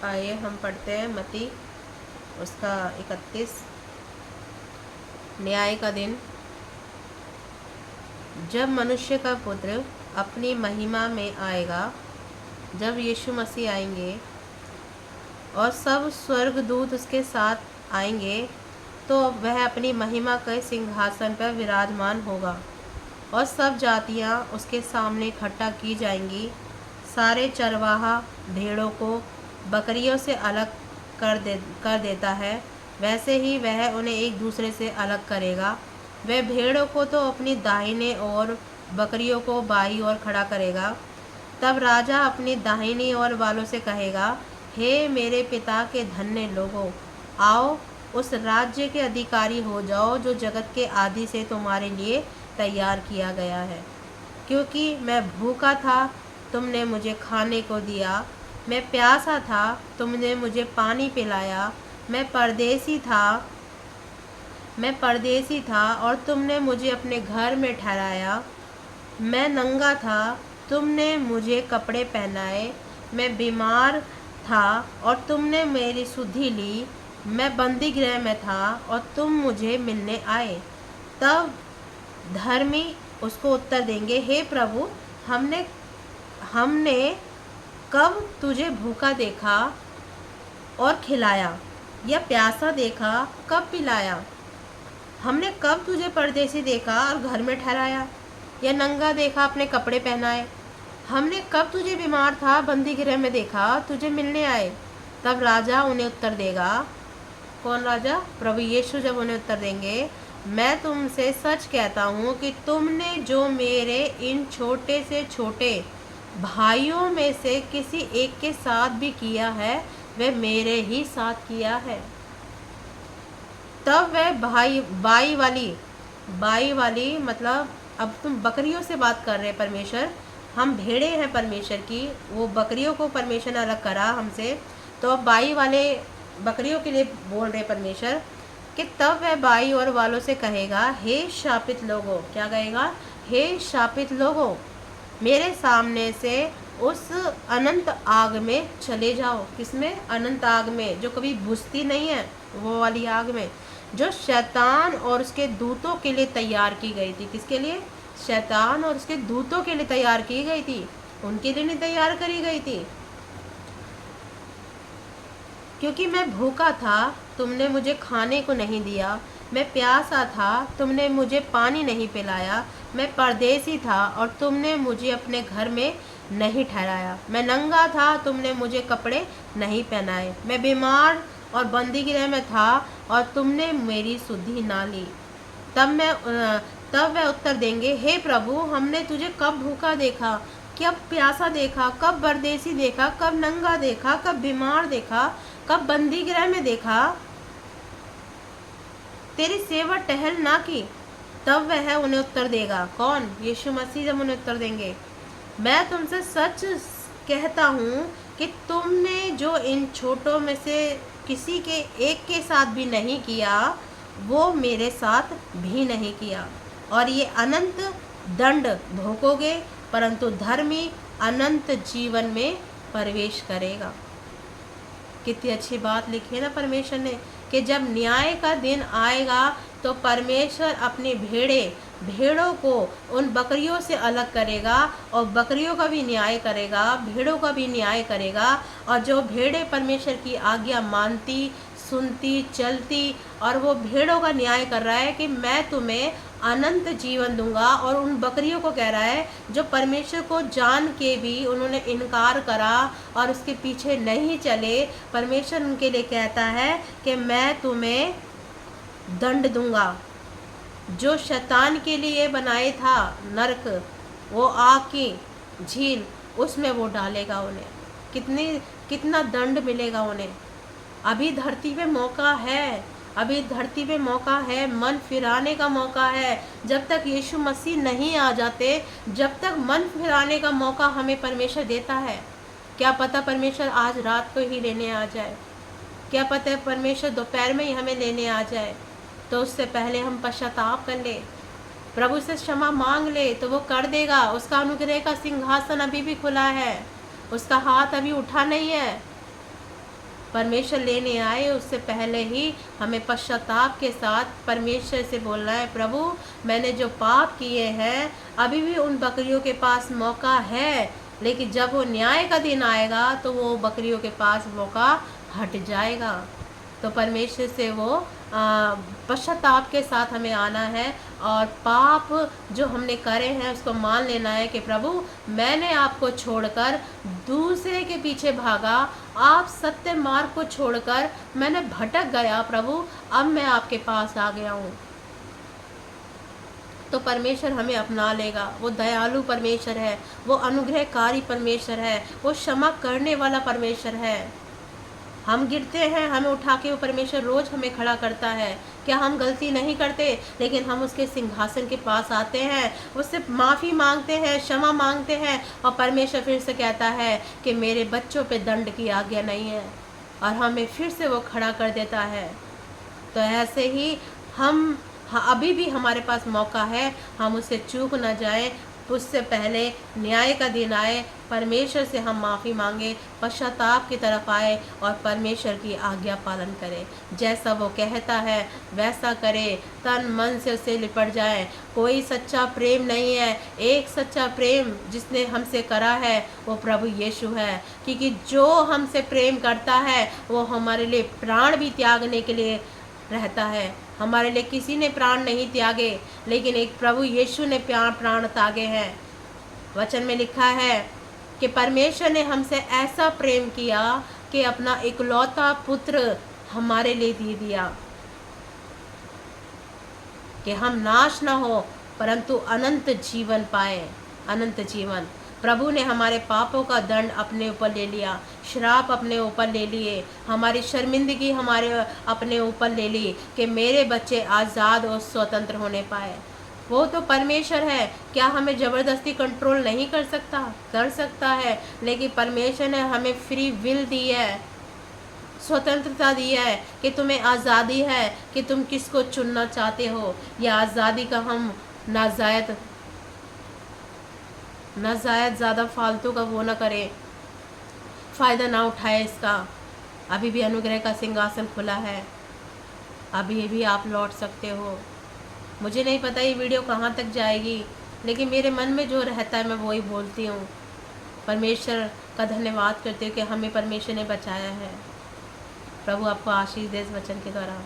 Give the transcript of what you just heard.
आइए हम पढ़ते हैं मत्ती उसका 31। न्याय का दिन। जब मनुष्य का पुत्र अपनी महिमा में आएगा, जब यीशु मसीह आएंगे और सब स्वर्गदूत उसके साथ आएंगे, तो वह अपनी महिमा के सिंहासन पर विराजमान होगा और सब जातियां उसके सामने इकट्ठा की जाएंगी। सारे चरवाहा भेड़ों को बकरियों से अलग कर देता है, वैसे ही वह उन्हें एक दूसरे से अलग करेगा। वह भेड़ों को तो अपनी दाहिने और बकरियों को बाईं ओर खड़ा करेगा। तब राजा अपनी दाहिनी ओर वालों से कहेगा, हे मेरे पिता के धन्य लोगों, आओ उस राज्य के अधिकारी हो जाओ जो जगत के आदि से तुम्हारे लिए तैयार किया गया है। क्योंकि मैं भूखा था, तुमने मुझे खाने को दिया, मैं प्यासा था, तुमने मुझे पानी पिलाया, मैं परदेसी था और तुमने मुझे अपने घर में ठहराया, मैं नंगा था, तुमने मुझे कपड़े पहनाए, मैं बीमार था और तुमने मेरी सुधि ली, मैं बंदी गृह में था और तुम मुझे मिलने आए। तब धर्मी उसको उत्तर देंगे, हे प्रभु, हमने कब तुझे भूखा देखा और खिलाया, या प्यासा देखा कब पिलाया? हमने कब तुझे परदेसी देखा और घर में ठहराया, या नंगा देखा अपने कपड़े पहनाए? हमने कब तुझे बीमार था, बंदी गृह में देखा, तुझे मिलने आए? तब राजा उन्हें उत्तर देगा। कौन राजा? प्रभु यीशु जब उन्हें उत्तर देंगे, मैं तुमसे सच कहता हूँ कि तुमने जो मेरे इन छोटे से छोटे भाइयों में से किसी एक के साथ भी किया है, वह मेरे ही साथ किया है। तब वह बाई वाली मतलब अब तुम बकरियों से बात कर रहे हैं परमेश्वर, हम भेड़े हैं परमेश्वर की, वो बकरियों को परमेश्वर ने अलग करा हमसे, तो अब बाई वाले बकरियों के लिए बोल रहे परमेश्वर कि तब वह बाई और वालों से कहेगा, हे शापित लोगों, क्या कहेगा? हे शापित लोगों, मेरे सामने से उस अनंत आग में चले जाओ। किसमें? अनंत आग में, जो कभी बुझती नहीं है, वो वाली आग में, जो शैतान और उसके दूतों के लिए तैयार की गई थी। किसके लिए? शैतान और उसके दूतों के लिए तैयार की गई थी, उनके लिए नहीं तैयार करी गई थी। क्योंकि मैं भूखा था, तुमने मुझे खाने को नहीं दिया, मैं प्यासा था, तुमने मुझे पानी नहीं पिलाया, मैं परदेसी था और तुमने मुझे अपने घर में नहीं ठहराया, मैं नंगा था, तुमने मुझे कपड़े नहीं पहनाए, मैं बीमार और बंदी गृह में था और तुमने मेरी सुधि ना ली। तब वह उत्तर देंगे, हे प्रभु, हमने तुझे कब भूखा देखा, कब प्यासा देखा, कब परदेसी देखा, कब नंगा देखा, कब बीमार देखा, कब बंदी गृह में देखा, तेरी सेवा टहल ना की? तब वह उन्हें उत्तर देगा। कौन? यीशु मसीह जब उन्हें उत्तर देंगे, मैं तुमसे सच कहता हूँ कि तुमने जो इन छोटों में से किसी के एक के साथ भी नहीं किया, वो मेरे साथ भी नहीं किया। और ये अनंत दंड भोगोगे, परंतु धर्मी अनंत जीवन में प्रवेश करेगा। कितनी अच्छी बात लिखी है ना परमेश्वर ने, कि जब न्याय का दिन आएगा तो परमेश्वर अपनी भेड़ों को उन बकरियों से अलग करेगा और बकरियों का भी न्याय करेगा, भेड़ों का भी न्याय करेगा। और जो भेड़ें परमेश्वर की आज्ञा मानती, सुनती, चलती, और वो भेड़ों का न्याय कर रहा है कि मैं तुम्हें अनंत जीवन दूंगा, और उन बकरियों को कह रहा है जो परमेश्वर को जान के भी उन्होंने इनकार करा और उसके पीछे नहीं चले, परमेश्वर उनके लिए कहता है कि मैं तुम्हें दंड दूंगा। जो शैतान के लिए बनाए था नरक, वो आग की झील, उसमें वो डालेगा उन्हें। कितना दंड मिलेगा उन्हें। अभी धरती पे मौका है, अभी धरती पे मौका है, मन फिराने का मौका है। जब तक यीशु मसीह नहीं आ जाते, जब तक मन फिराने का मौका हमें परमेश्वर देता है। क्या पता परमेश्वर आज रात को ही लेने आ जाए, क्या पता है परमेश्वर दोपहर में ही हमें लेने आ जाए। तो उससे पहले हम पश्चाताप कर ले, प्रभु से क्षमा मांग ले, तो वो कर देगा। उसका अनुग्रह का सिंहासन अभी भी खुला है, उसका हाथ अभी उठा नहीं है। परमेश्वर लेने आए उससे पहले ही हमें पश्चाताप के साथ परमेश्वर से बोलना है, प्रभु मैंने जो पाप किए हैं, अभी भी उन बकरियों के पास मौका है, लेकिन जब वो न्याय का दिन आएगा तो वो बकरियों के पास मौका हट जाएगा। तो परमेश्वर से वो पश्चाताप के साथ हमें आना है और पाप जो हमने करे हैं उसको मान लेना है कि प्रभु मैंने आपको छोड़कर दूसरे के पीछे भागा, आप सत्य मार्ग को छोड़कर मैंने भटक गया, प्रभु अब मैं आपके पास आ गया हूँ। तो परमेश्वर हमें अपना लेगा। वो दयालु परमेश्वर है, वो अनुग्रहकारी परमेश्वर है, वो क्षमा करने वाला परमेश्वर है। हम गिरते हैं, हमें उठा के वो परमेश्वर रोज हमें खड़ा करता है। क्या हम गलती नहीं करते? लेकिन हम उसके सिंहासन के पास आते हैं, उससे माफ़ी मांगते हैं, क्षमा मांगते हैं, और परमेश्वर फिर से कहता है कि मेरे बच्चों पे दंड की आज्ञा नहीं है, और हमें फिर से वो खड़ा कर देता है। तो ऐसे ही हम अभी भी हमारे पास मौका है, हम उससे चूक न जाएं, उससे पहले न्याय का दिन आए, परमेश्वर से हम माफ़ी मांगे, पश्चाताप की तरफ आए और परमेश्वर की आज्ञा पालन करें। जैसा वो कहता है वैसा करें, तन मन से उससे लिपट जाए। कोई सच्चा प्रेम नहीं है, एक सच्चा प्रेम जिसने हमसे करा है वो प्रभु यीशु है, क्योंकि जो हमसे प्रेम करता है वो हमारे लिए प्राण भी त्यागने के लिए रहता है। हमारे लिए किसी ने प्राण नहीं त्यागे, लेकिन एक प्रभु यीशु ने प्राण त्यागे हैं। वचन में लिखा है कि परमेश्वर ने हमसे ऐसा प्रेम किया कि अपना इकलौता पुत्र हमारे लिए दे दिया, कि हम नाश ना हो परंतु अनंत जीवन पाए। अनंत जीवन, प्रभु ने हमारे पापों का दंड अपने ऊपर ले लिया, श्राप अपने ऊपर ले लिए, हमारी शर्मिंदगी हमारे अपने ऊपर ले ली, कि मेरे बच्चे आज़ाद और स्वतंत्र होने पाए। वो तो परमेश्वर है, क्या हमें ज़बरदस्ती कंट्रोल नहीं कर सकता? कर सकता है, लेकिन परमेश्वर ने हमें फ्री विल दी है, स्वतंत्रता दी है, कि तुम्हें आज़ादी है कि तुम किसको चुनना चाहते हो। या आज़ादी का हम नाजायद ज़्यादा फालतू का वो ना करें, फ़ायदा ना उठाए इसका। अभी भी अनुग्रह का सिंहासन खुला है, अभी भी आप लौट सकते हो। मुझे नहीं पता ये वीडियो कहाँ तक जाएगी, लेकिन मेरे मन में जो रहता है मैं वही बोलती हूँ। परमेश्वर का धन्यवाद करती हूँ कि हमें परमेश्वर ने बचाया है। प्रभु आपको आशीष दे इस वचन के द्वारा।